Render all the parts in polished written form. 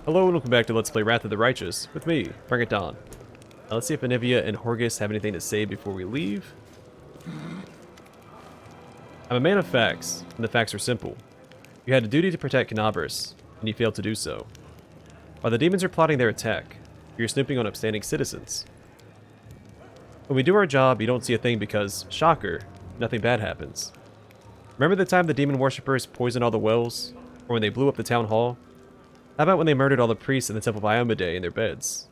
Hello and welcome back to Let's Play Wrath of the Righteous, with me, Bring It On. Now let's see if Anivia and Horgus have anything to say before we leave. I'm a man of facts, and the facts are simple. You had a duty to protect Knobris, and you failed to do so. While the demons are plotting their attack, you're snooping on upstanding citizens. When we do our job, you don't see a thing because, shocker, nothing bad happens. Remember the time the demon worshippers poisoned all the wells? Or when they blew up the town hall? How about when they murdered all the priests in the Temple of Iomedae in their beds?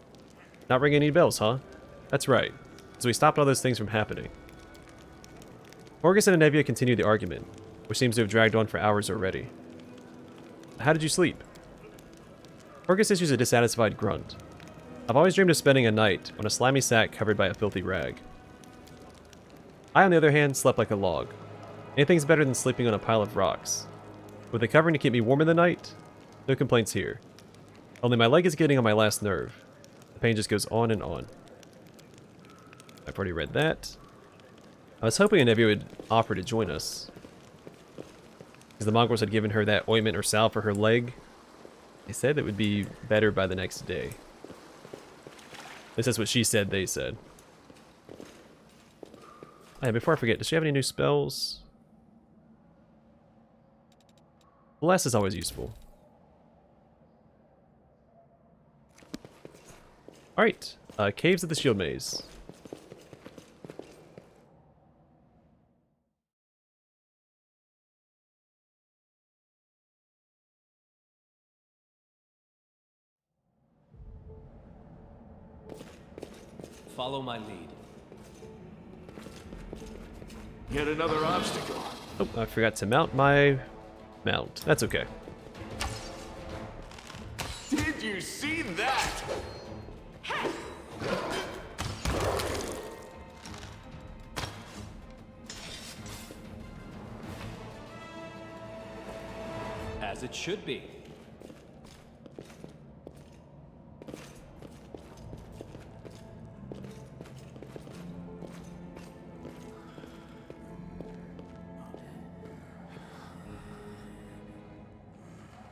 Not ringing any bells, huh? That's right. So we stopped all those things from happening. Horgus and Anivia continued the argument, which seems to have dragged on for hours already. How did you sleep? Horgus issues a dissatisfied grunt. I've always dreamed of spending a night on a slimy sack covered by a filthy rag. I, on the other hand, slept like a log. Anything's better than sleeping on a pile of rocks. With a covering to keep me warm in the night, no complaints here. Only my leg is getting on my last nerve. The pain just goes on and on. I've already read that. I was hoping Anivia would offer to join us, because the mongrels had given her that ointment or salve for her leg. They said it would be better by the next day. This is what she said they said. Oh, yeah, before I forget, does she have any new spells? Bless is always useful. Alright, Caves of the Shield Maze. Follow my lead. Yet another obstacle. Oh, I forgot to mount my mount. That's okay. Did you see that? As it should be.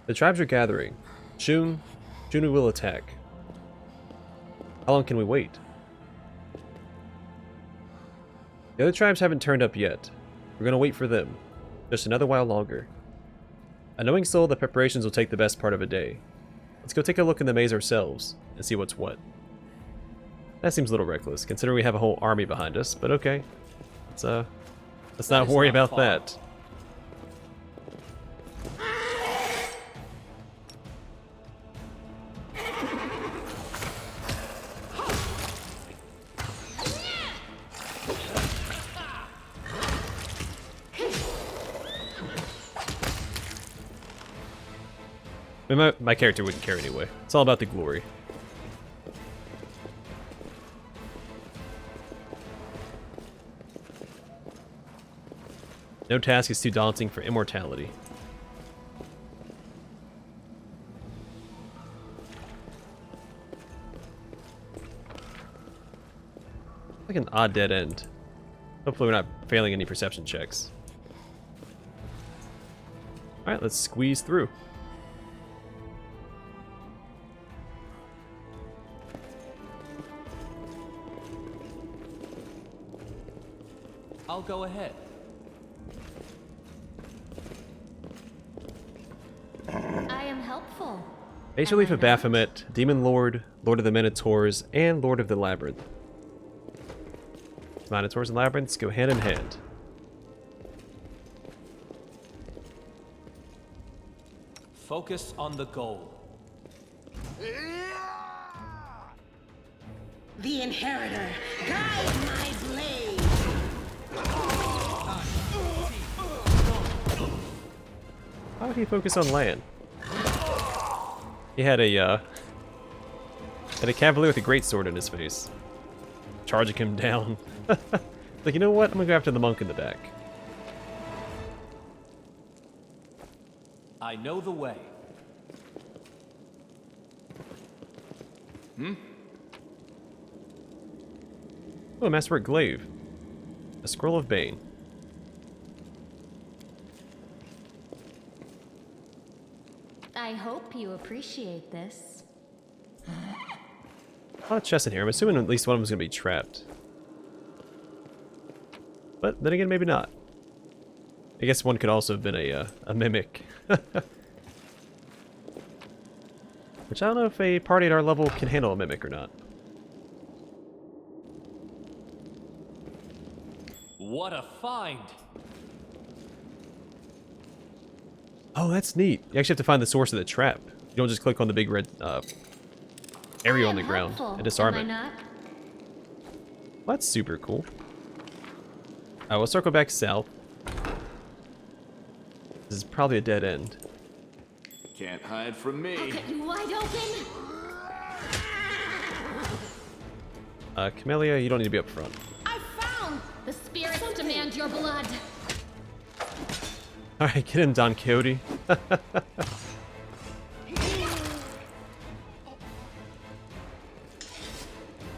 The tribes are gathering. Soon we will attack. How long can we wait? The other tribes haven't turned up yet. We're gonna wait for them. Just another while longer. A knowing soul, the preparations will take the best part of a day. Let's go take a look in the maze ourselves and see what's what. That seems a little reckless, considering we have a whole army behind us, but okay. Let's not worry about that. I mean, my character wouldn't care anyway. It's all about the glory. No task is too daunting for immortality. Like an odd dead end. Hopefully we're not failing any perception checks. Alright, let's squeeze through. I'll go ahead. I am helpful. Base relief of Baphomet, Demon Lord, Lord of the Minotaurs, and Lord of the Labyrinth. Minotaurs and Labyrinths go hand in hand. Focus on the goal. The Inheritor, guide my blade! How would he focus on land? He had a cavalier with a greatsword in his face, charging him down. Like, you know what? I'm gonna go after the monk in the back. I know the way. Oh, a masterwork glaive. A scroll of Bane. I hope hope you appreciate this. A lot of chests in here. I'm assuming at least one of them's gonna be trapped. But then again, maybe not. I guess one could also have been a mimic. Which I don't know if a party at our level can handle a mimic or not. What a find! Oh, that's neat. You actually have to find the source of the trap. You don't just click on the big red area on the ground and disarm it. Not? Well, that's super cool. Alright, we'll circle back south. This is probably a dead end. Can't hide from me. I'll cut you wide open. Camellia, you don't need to be up front. I found the spirits demand your blood. Alright, get in, Don Quixote.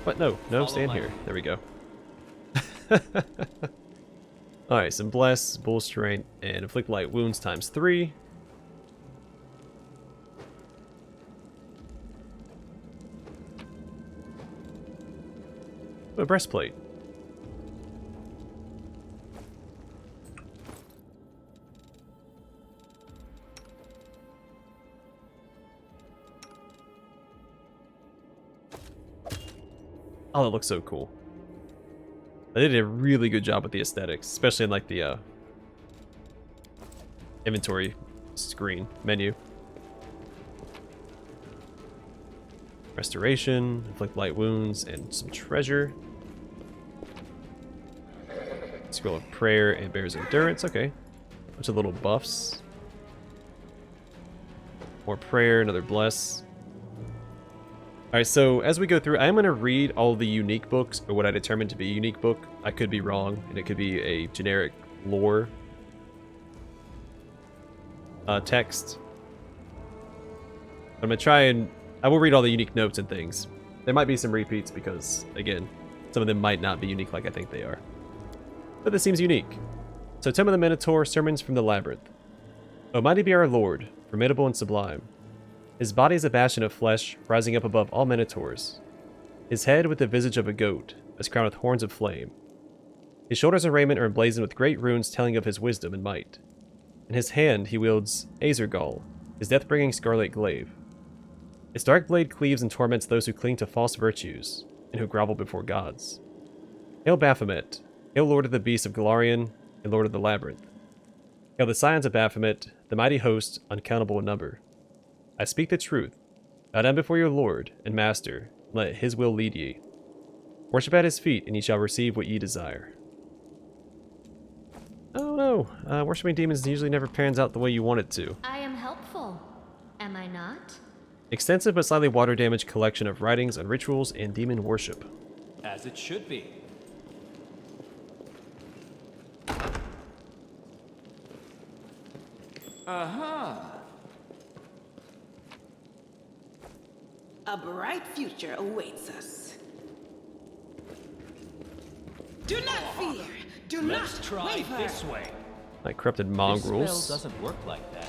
What? No, Follow stand my here. There we go. Alright, some Bless, Bull Strength, and Inflict Light Wounds times 3. A breastplate. Oh, that looks so cool. They did a really good job with the aesthetics, especially in like the inventory screen menu. Restoration, inflict light wounds, and some treasure. Scroll of prayer and bear's endurance. Okay, bunch of little buffs. More prayer, another bless. Alright, so as we go through, I'm going to read all the unique books, or what I determine to be a unique book. I could be wrong, and it could be a generic lore text. I'm going to try and... I will read all the unique notes and things. There might be some repeats because, again, some of them might not be unique like I think they are. But this seems unique. So, Tomb of the Minotaur, Sermons from the Labyrinth. O mighty be our Lord, formidable and sublime. His body is a bastion of flesh, rising up above all minotaurs. His head with the visage of a goat, is crowned with horns of flame. His shoulders and raiment are emblazoned with great runes telling of his wisdom and might. In his hand he wields Azergall, his death-bringing scarlet glaive. Its dark blade cleaves and torments those who cling to false virtues, and who grovel before gods. Hail Baphomet, hail Lord of the Beasts of Golarion, and Lord of the Labyrinth. Hail the scions of Baphomet, the mighty host, uncountable in number. I speak the truth. Bow down before your Lord and Master, and let his will lead ye. Worship at his feet, and ye shall receive what ye desire. Oh no, worshipping demons usually never pans out the way you want it to. I am helpful. Am I not? Extensive but slightly water damaged collection of writings on rituals and demon worship. As it should be. A bright future awaits us. Do not fear. Do Let's not try waver. this way. Like corrupted This mongrels. spell doesn't work like that.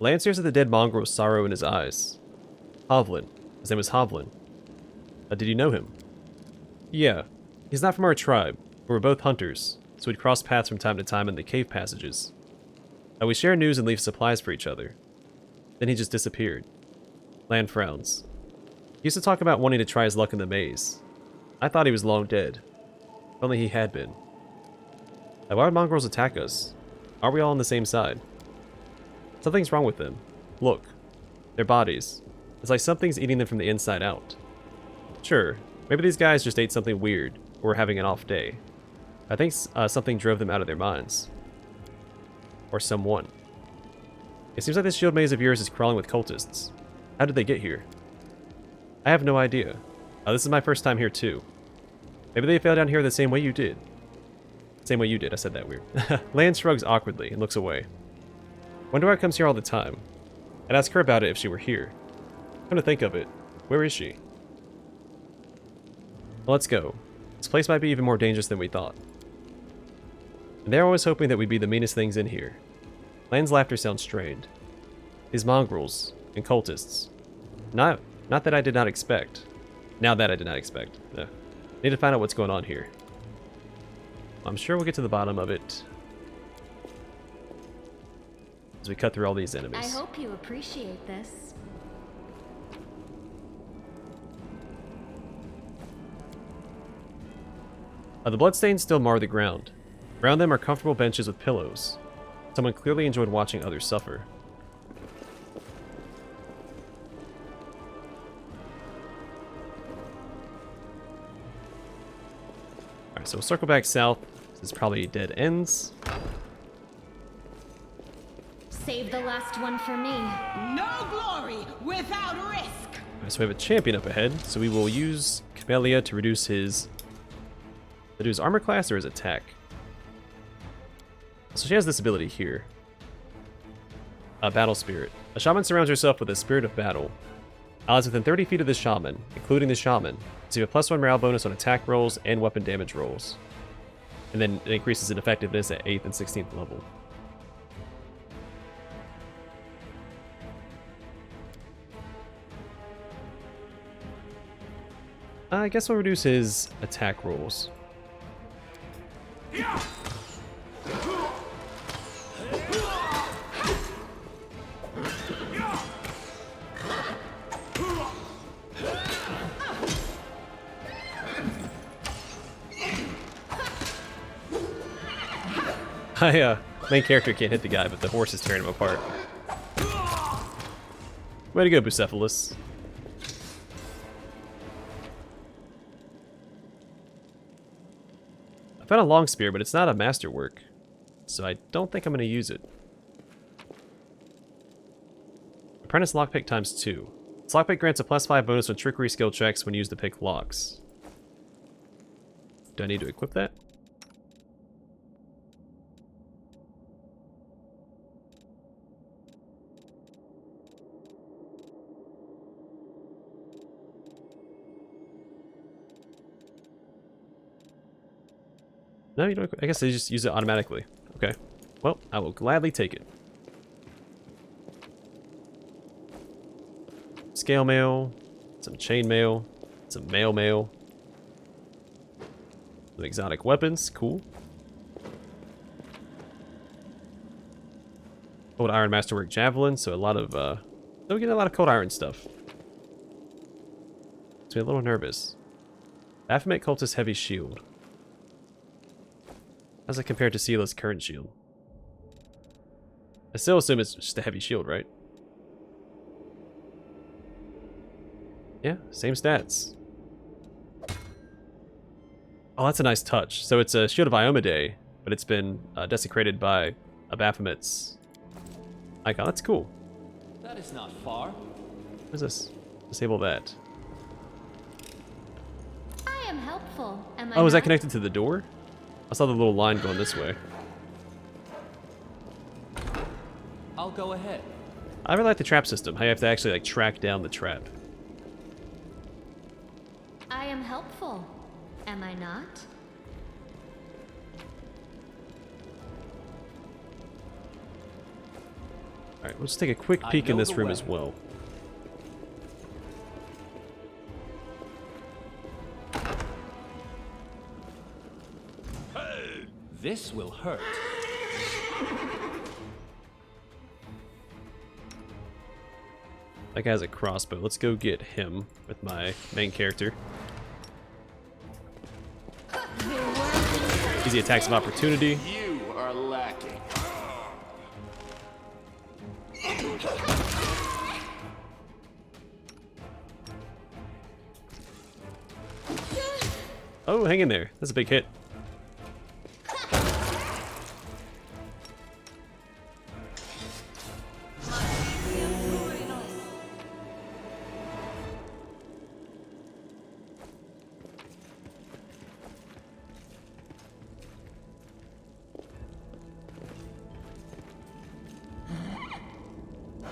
Lan stares at the dead mongrel with sorrow in his eyes. Hovland. His name was Hovland. Did you know him? Yeah. He's not from our tribe, but we're both hunters, so we'd cross paths from time to time in the cave passages. We share news and leave supplies for each other. Then he just disappeared. Lan frowns. He used to talk about wanting to try his luck in the maze. I thought he was long dead. If only he had been. Why would mongrels attack us? Are we all on the same side? Something's wrong with them. Look. Their bodies. It's like something's eating them from the inside out. Sure, maybe these guys just ate something weird, or were having an off day. I think something drove them out of their minds. Or someone. It seems like this shield maze of yours is crawling with cultists. How did they get here? I have no idea. This is my first time here too. Maybe they fell down here the same way you did. Same way you did, I said that weird. Lan shrugs awkwardly and looks away. Wonder why it comes here all the time. I'd ask her about it if she were here. Come to think of it, where is she? Well, let's go. This place might be even more dangerous than we thought. And they're always hoping that we'd be the meanest things in here. Lan's laughter sounds strained. These mongrels and cultists. Not that I did not expect. Now that I did not expect. No. Need to find out what's going on here. I'm sure we'll get to the bottom of it as we cut through all these enemies. I hope you appreciate this. The bloodstains still mar the ground. Around them are comfortable benches with pillows. Someone clearly enjoyed watching others suffer. Alright, so we'll circle back south. This is probably dead ends. Save the last one for me. No glory without risk. Alright, so we have a champion up ahead, so we will use Camellia to reduce his armor class or his attack. So she has this ability here. Battle Spirit. A shaman surrounds herself with a spirit of battle. Allies within 30 feet of the shaman, including the shaman, receive a +1 morale bonus on attack rolls and weapon damage rolls. And then it increases in effectiveness at 8th and 16th level. I guess we'll reduce his attack rolls. Main character can't hit the guy, but the horse is tearing him apart. Way to go, Bucephalus. I found a long spear, but it's not a masterwork, so I don't think I'm going to use it. Apprentice lockpick ×2. This lockpick grants a +5 bonus on trickery skill checks when used to pick locks. Do I need to equip that? No, you don't. I guess they just use it automatically. Okay. Well, I will gladly take it. Scale mail, some chain mail, some mail, some exotic weapons. Cool. Cold iron masterwork javelin. So a lot of don't get a lot of cold iron stuff. So a little nervous. Baphomet cultist heavy shield. How's it compared to Sila's current shield? I still assume it's just a heavy shield, right? Yeah, same stats. Oh, that's a nice touch. So it's a Shield of Iomedae, but it's been desecrated by a Baphomet's icon. That's cool. That is not far. What is this? Disable that. I am helpful. Am I Oh, is that not? connected to the door? I saw the little line going this way. I'll go ahead. I really like the trap system. How you have to actually like track down the trap. I am helpful. Am I not? Alright, let's take a quick I peek in know this the room way. as well. This will hurt. That guy has a crossbow. Let's go get him with my main character. Easy attacks of opportunity. You are lacking. Oh, hang in there. That's a big hit.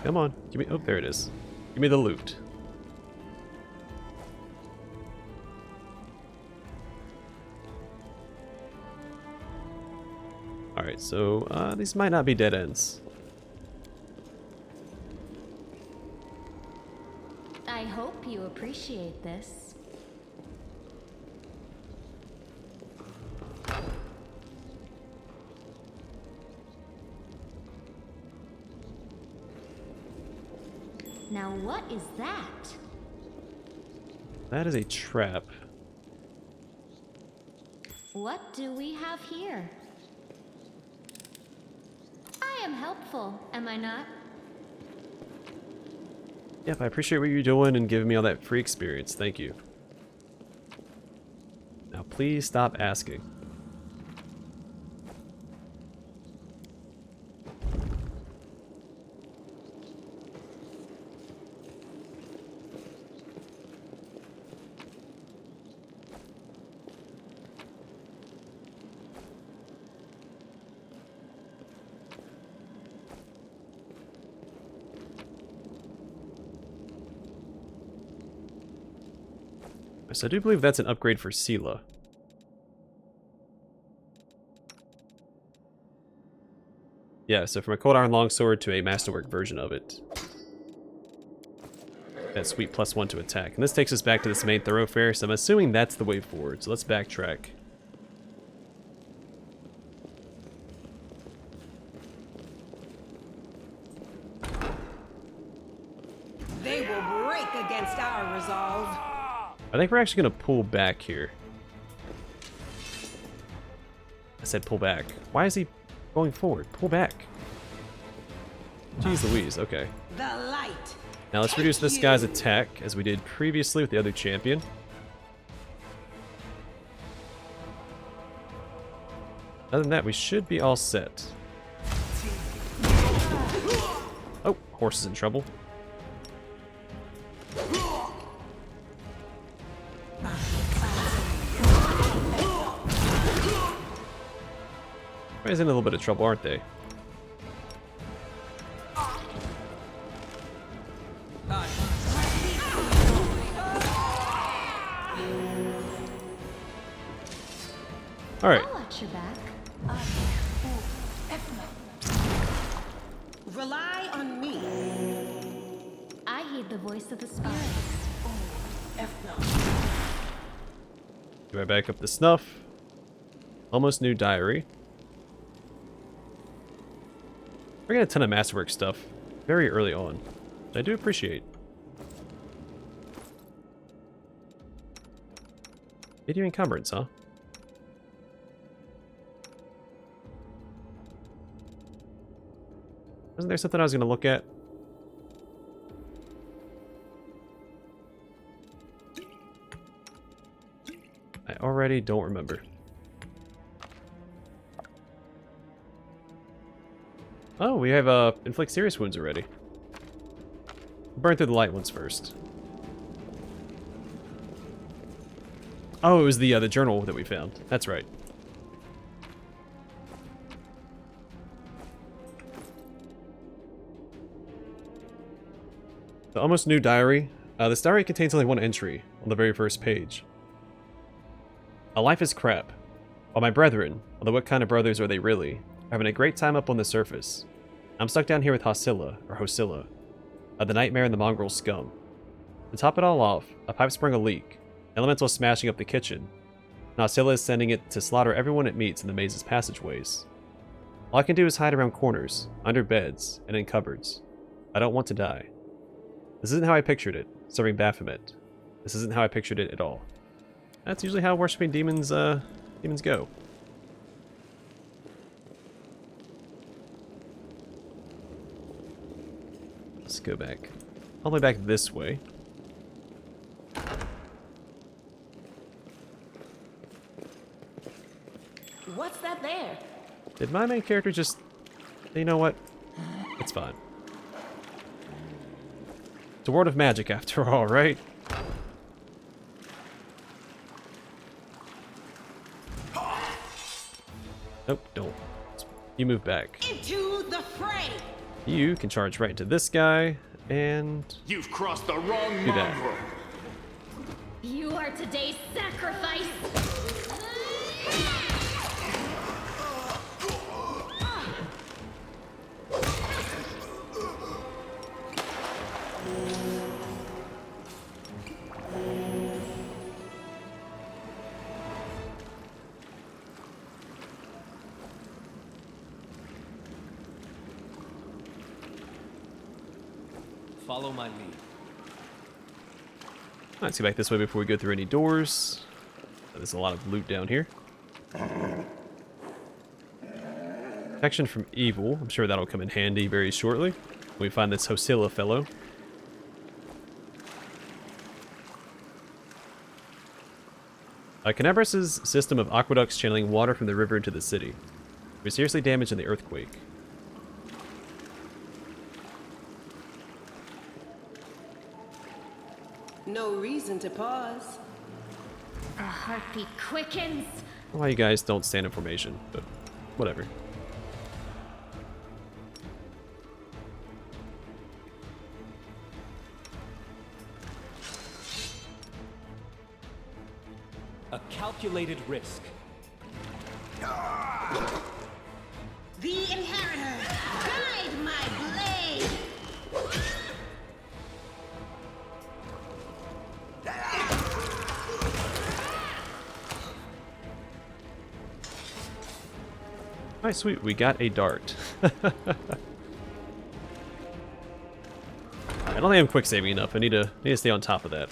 Come on. Give me... Oh, there it is. Give me the loot. Alright, so these might not be dead ends. I hope you appreciate this. Now what is that? That is a trap. What do we have here? I am helpful, am I not? Yep, I appreciate what you're doing and giving me all that free experience. Thank you. Now please stop asking. So I do believe that's an upgrade for Sela. Yeah, so from a Cold Iron Longsword to a Masterwork version of it. That sweet +1 to attack. And this takes us back to this main thoroughfare, so I'm assuming that's the way forward. So let's backtrack. They will break against our resolve. I think we're actually going to pull back here. I said pull back. Why is he going forward? Pull back. Jeez Louise, okay. The light. Now let's reduce this guy's attack, as we did previously with the other champion. Other than that, we should be all set. Oh, horse is in trouble. Everybody's in a little bit of trouble, aren't they? Alright. I'll watch your back. Rely on me. I heed the voice of the spirits. Do I back up the snuff? Almost new diary. We're getting a ton of Masterwork stuff very early on, which I do appreciate. Video encumbrance, huh? Wasn't there something I was going to look at? I already don't remember. Oh, we have inflict serious wounds already. Burn through the light ones first. Oh, it was the journal that we found. That's right. The almost new diary. This diary contains only one entry on the very first page. A life is crap. While my brethren, although what kind of brothers are they really, are having a great time up on the surface. I'm stuck down here with Hosilla, the nightmare and the mongrel scum. To top it all off, a pipe sprung a leak, elemental smashing up the kitchen, and Hosilla is sending it to slaughter everyone it meets in the maze's passageways. All I can do is hide around corners, under beds, and in cupboards. I don't want to die. This isn't how I pictured it, serving Baphomet. This isn't how I pictured it at all. That's usually how worshipping demons go. Let's go back. All the way back this way. What's that there? Did my main character just... You know what? It's fine. It's a world of magic after all, right? Nope, don't. You move back. Into the fray. You can charge right into this guy and You've crossed the wrong do that. mongrel. You are today's sacrifice. Follow my lead. Let's go back this way before we go through any doors. There's a lot of loot down here. Protection from evil. I'm sure that'll come in handy very shortly when we find this Hosilla fellow. Canabras' system of aqueducts channeling water from the river into the city was seriously damaged in the earthquake. No reason to pause. The heartbeat quickens. Why you guys don't stand in formation, but whatever. A calculated risk. The Inheritor, guide my blade! Alright, sweet. We got a dart. I don't think I'm quick saving enough. I need to stay on top of that.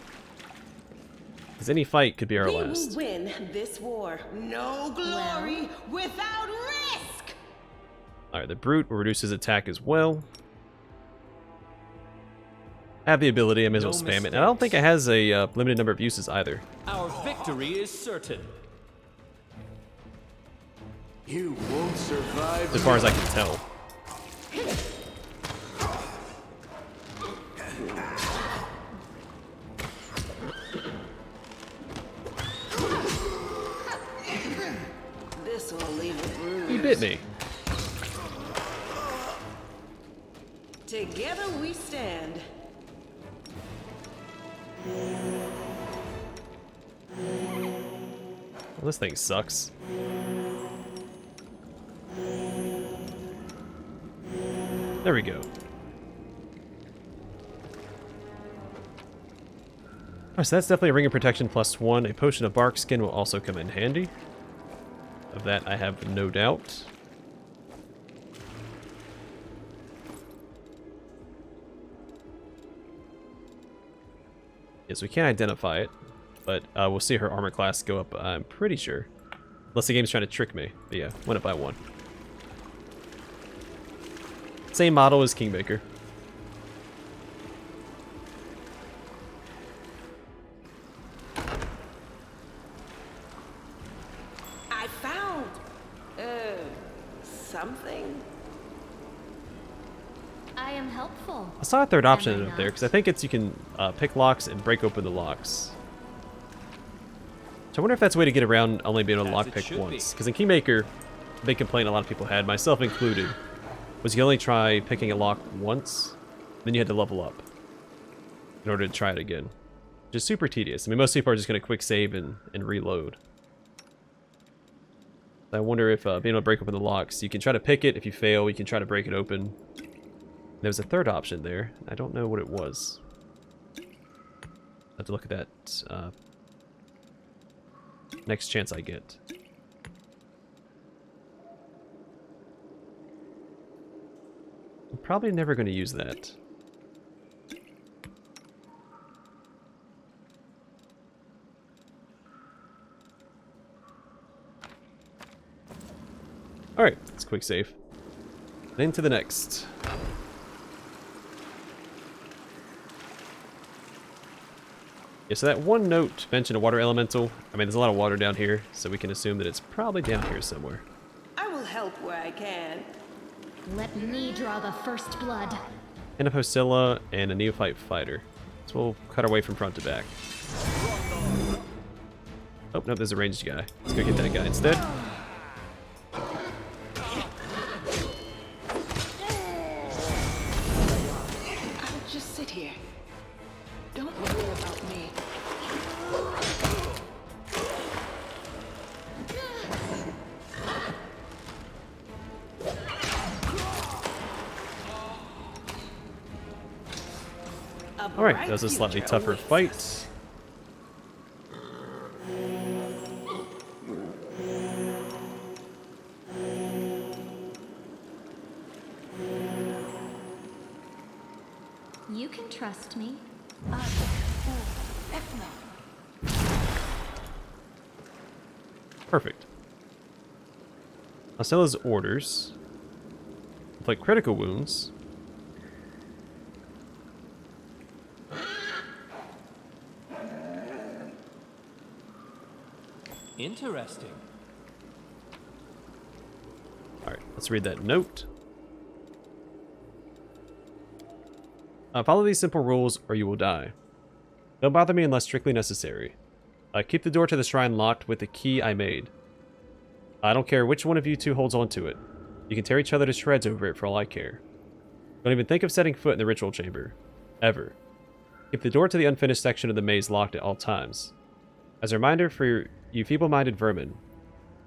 Because any fight could be our We last. will win this war. No glory without risk! Alright, the Brute will reduce his attack as well. I have the ability, I may as well No spam it. And I don't think it mistakes. has a limited number of uses either. Our victory is certain. You won't survive. As far as I can tell. This will leave a bruise. He bit me. Together we stand. Well, this thing sucks. There we go. Alright, so that's definitely a Ring of Protection +1. A Potion of Bark Skin will also come in handy. Of that, I have no doubt. Yes, we can't identify it, but we'll see her armor class go up, I'm pretty sure. Unless the game's trying to trick me. But yeah, went up by 1. Same model as Kingmaker. I found something. I am helpful. I saw a third option Am I up there, not? because I think it's you can pick locks and break open the locks. So I wonder if that's a way to get around only being able to As it lockpick should once. be. Because in Kingmaker, a big complaint a lot of people had, myself included, was you only try picking a lock once, then you had to level up in order to try it again. Which is super tedious. I mean, most people are just going to quick save and reload. I wonder if being able to break open the locks, you can try to pick it. If you fail, you can try to break it open. There was a third option there. I don't know what it was. I have to look at that next chance I get. I'm probably never going to use that. Alright, let's quick save. Then to the next. Yeah, so that one note mentioned a water elemental. I mean, there's a lot of water down here, so we can assume that it's probably down here somewhere. I will help where I can. Let me draw the first blood. And a Hosilla and a Neophyte Fighter. So we'll cut our way from front to back. Oh, no, there's a ranged guy. Let's go get that guy instead. Don't worry about me. Alright, that was a slightly tougher fight. You can trust me. Perfect. Marcella's orders inflict critical wounds. Interesting. Alright, let's read that note. Follow these simple rules or you will die. Don't bother me unless strictly necessary. Keep the door to the shrine locked with the key I made. I don't care which one of you two holds onto it. You can tear each other to shreds over it for all I care. Don't even think of setting foot in the ritual chamber. Ever. Keep the door to the unfinished section of the maze locked at all times. As a reminder for you feeble-minded vermin,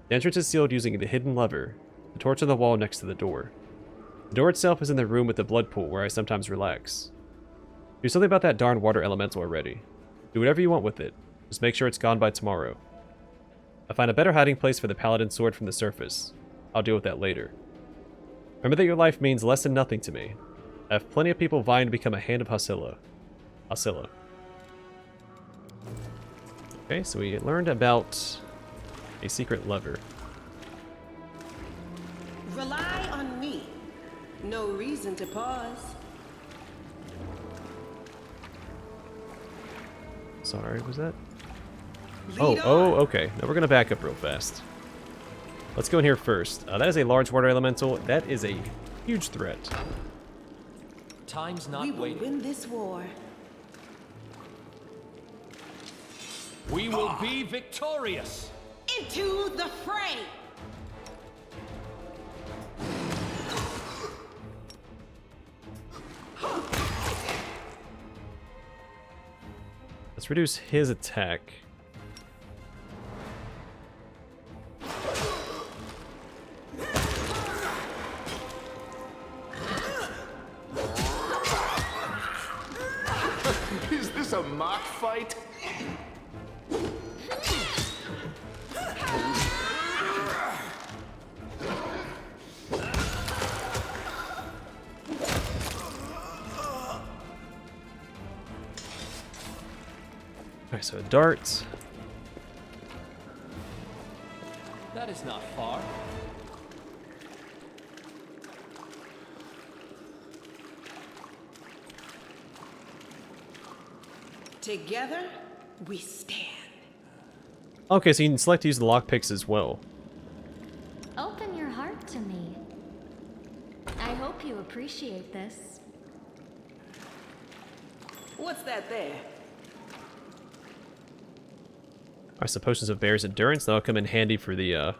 the entrance is sealed using the hidden lever, the torch on the wall next to the door. The door itself is in the room with the blood pool where I sometimes relax. Do something about that darn water elemental already. Do whatever you want with it. Just make sure it's gone by tomorrow. I'll find a better hiding place for the paladin sword from the surface. I'll deal with that later. Remember that your life means less than nothing to me. I have plenty of people vying to become a hand of Hasilla. Okay, so we learned about a secret lever. Rely on me. No reason to pause. Sorry, was that? Lead Oh, okay. Now we're gonna back up real fast. Let's go in here first. That is a large water elemental. That is a huge threat. Time's We not will waiting. win this war. We will be victorious. Into the fray. Let's reduce his attack. Is this a mock fight? Alright, so a dart. That is not far. Together, we stand. Okay, so you can select to use the lockpicks as well. Open your heart to me. I hope you appreciate this. What's that there? Alright, so potions of bear's endurance. That'll come in handy for the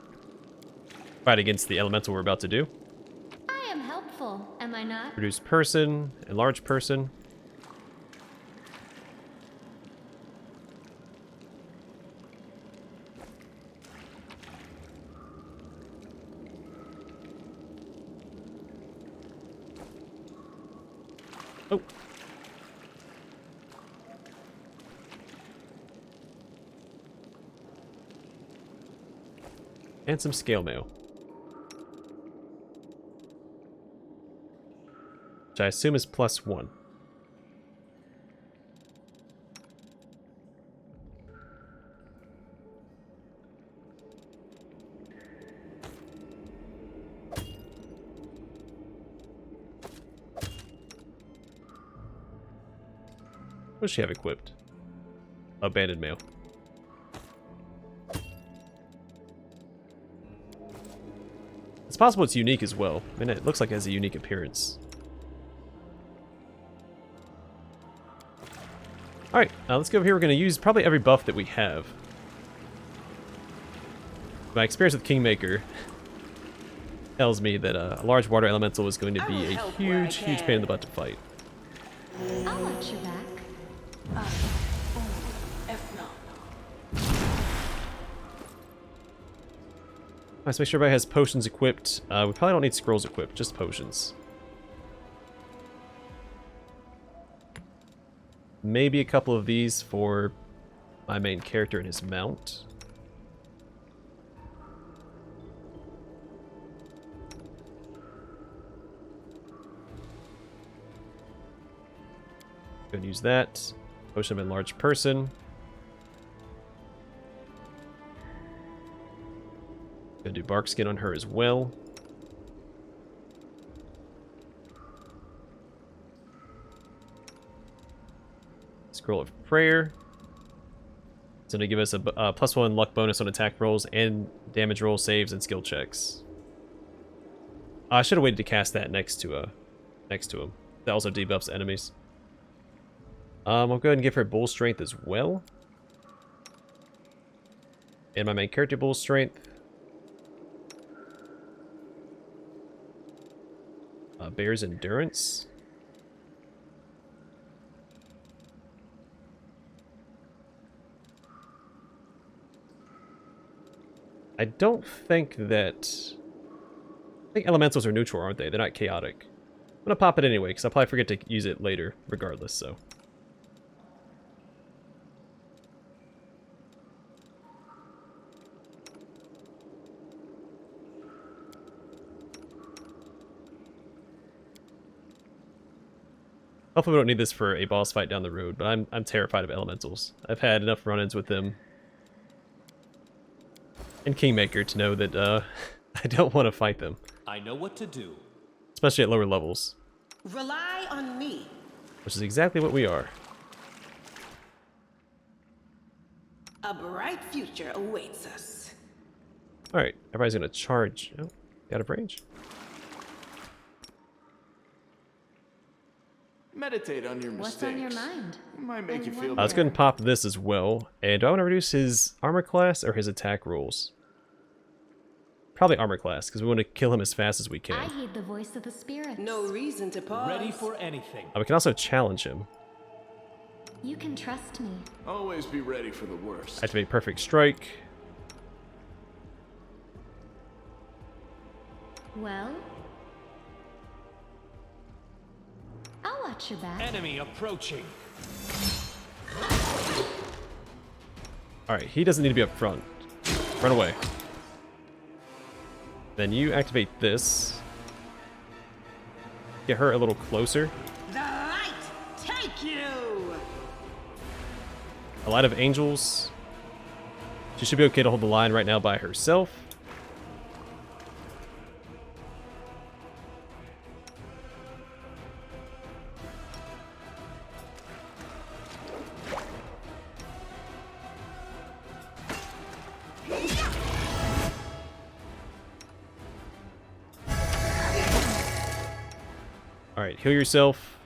fight against the elemental we're about to do. I am helpful, am I not? Reduce person, enlarge person. Oh. And some scale mail. Which I assume is +1. What does she have equipped? Abandoned mail. It's possible it's unique as well. I mean, it looks like it has a unique appearance. Alright, let's go over here. We're going to use probably every buff that we have. My experience with Kingmaker tells me that a large water elemental is going to be a huge pain in the butt to fight. I'll watch your back. Let's make sure everybody has potions equipped. We probably don't need scrolls equipped, just potions. Maybe a couple of these for my main character and his mount. Go and use that. Potion of enlarged person. Gonna do bark skin on her as well. Scroll of prayer. It's gonna give us a +1 luck bonus on attack rolls and damage roll saves and skill checks. I should have waited to cast that next to him. That also debuffs enemies. I'll go ahead and give her bull strength as well. And my main character bull strength. Bear's endurance. I don't think that... I think elementals are neutral, aren't they? They're not chaotic. I'm gonna pop it anyway, because I'll probably forget to use it later, regardless, so... Hopefully we don't need this for a boss fight down the road, but I'm terrified of elementals. I've had enough run-ins with them and Kingmaker to know that I don't want to fight them. I know what to do. Especially at lower levels. Rely on me. Which is exactly what we are. A bright future awaits us. Alright, everybody's gonna charge. Oh, got a range. Meditate on your mistakes. What's on your mind? Might make you feel Let's go ahead and pop this as well. And do I want to reduce his armor class or his attack rolls? Probably armor class, because we want to kill him as fast as we I can. heed the voice of the spirits. No reason to pause. Ready for anything. We can also challenge him. You can trust me. Always be ready for the worst. Activate perfect strike. Well? I'll watch your back. Enemy approaching. Alright, he doesn't need to be up front. Run away. Then you activate this. Get her a little closer. The light take you. A lot of angels. She should be okay to hold the line right now by herself. Alright, heal yourself.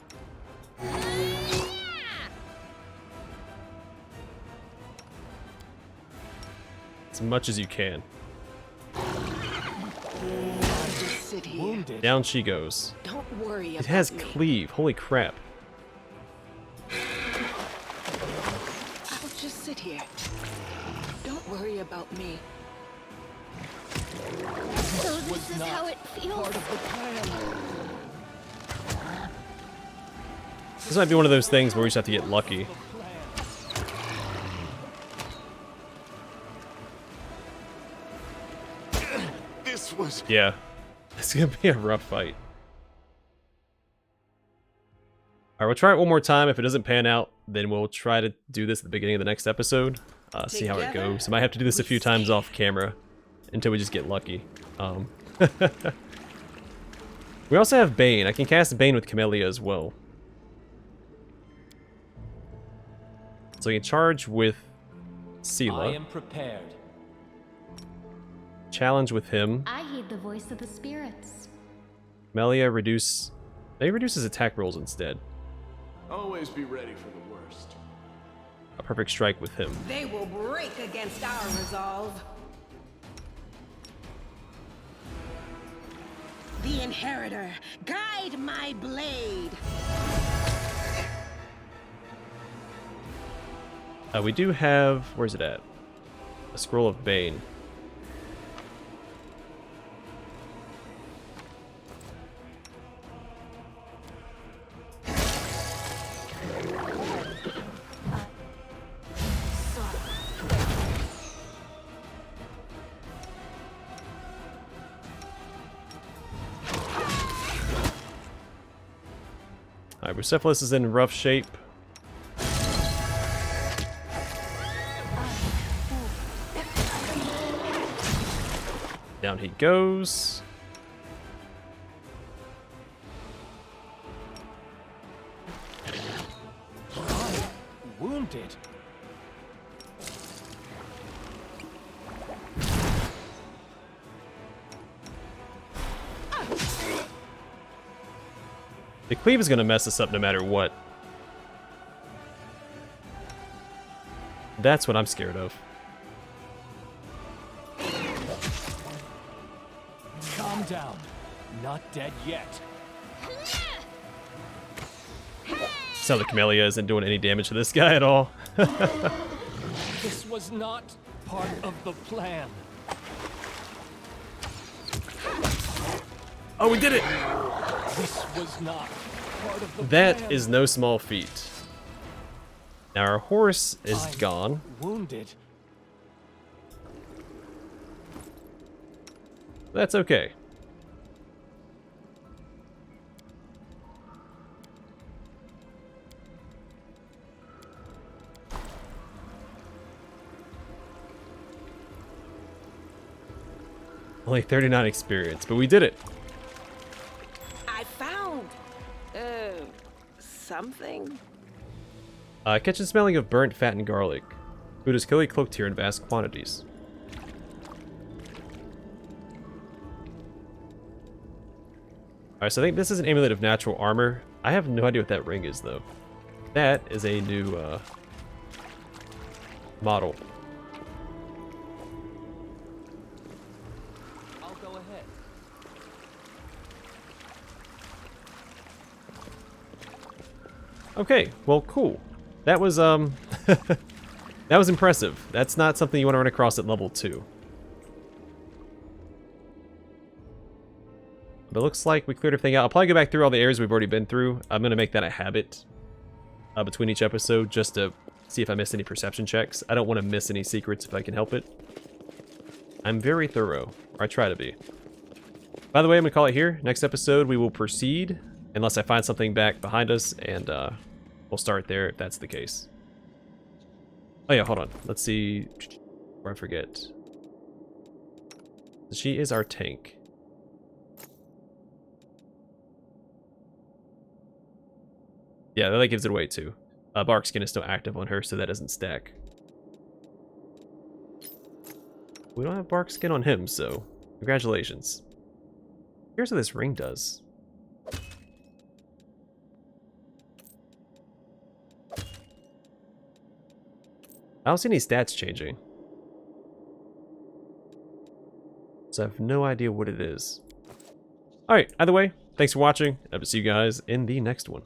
As much as you can. Just sit here. Wounded. Down she goes. Don't worry about It has me. cleave. Holy crap. I'll just sit here. Don't worry about me. So this is how it feels. This might be one of those things where we just have to get lucky. This was... Yeah. It's gonna be a rough fight. Alright, we'll try it one more time. If it doesn't pan out, then we'll try to do this at the beginning of the next episode. See how it Together, goes. I might have to do this a few times off camera until we just get lucky. We also have Bane. I can cast Bane with Camellia as well. So you can charge with I Sela. am prepared. Challenge with him. I heed the voice of the spirits. Camellia reduce... Maybe reduces attack rolls instead. Always be ready for the worst. A perfect strike with him. They will break against our resolve. The Inheritor, guide my blade. We do have... Where's it at? A Scroll of Bane. Alright, Bucephalus is in rough shape. Down he goes. Wounded. The cleave is going to mess us up no matter what. That's what I'm scared of. Calm down. Not dead yet. Sounds like Camellia isn't doing any damage to this guy at all. This was not part of the plan. Oh, we did it! This was not part of the plan. That is no small feat. Now our horse is I'm gone. Wounded. That's okay. Only 39 experience, but we did it. I found something. Kitchen smelling of burnt fat and garlic. Food is clearly cooked here in vast quantities. Alright, so I think this is an amulet of natural armor. I have no idea what that ring is, though. That is a new model. I'll go ahead. Okay, well, cool. That was that was impressive. That's not something you want to run across at level 2. But it looks like we cleared everything out. I'll probably go back through all the areas we've already been through. I'm going to make that a habit between each episode just to see if I missed any perception checks. I don't want to miss any secrets if I can help it. I'm very thorough, or I try to be. By the way, I'm going to call it here. Next episode, we will proceed, unless I find something back behind us, and we'll start there if that's the case. Oh yeah, hold on. Let's see. Before I forget. She is our tank. Yeah, that gives it away too. Bark skin is still active on her, so that doesn't stack. We don't have bark skin on him, so congratulations. Here's what this ring does. I don't see any stats changing. So I have no idea what it is. Alright, either way, thanks for watching. I will see you guys in the next one.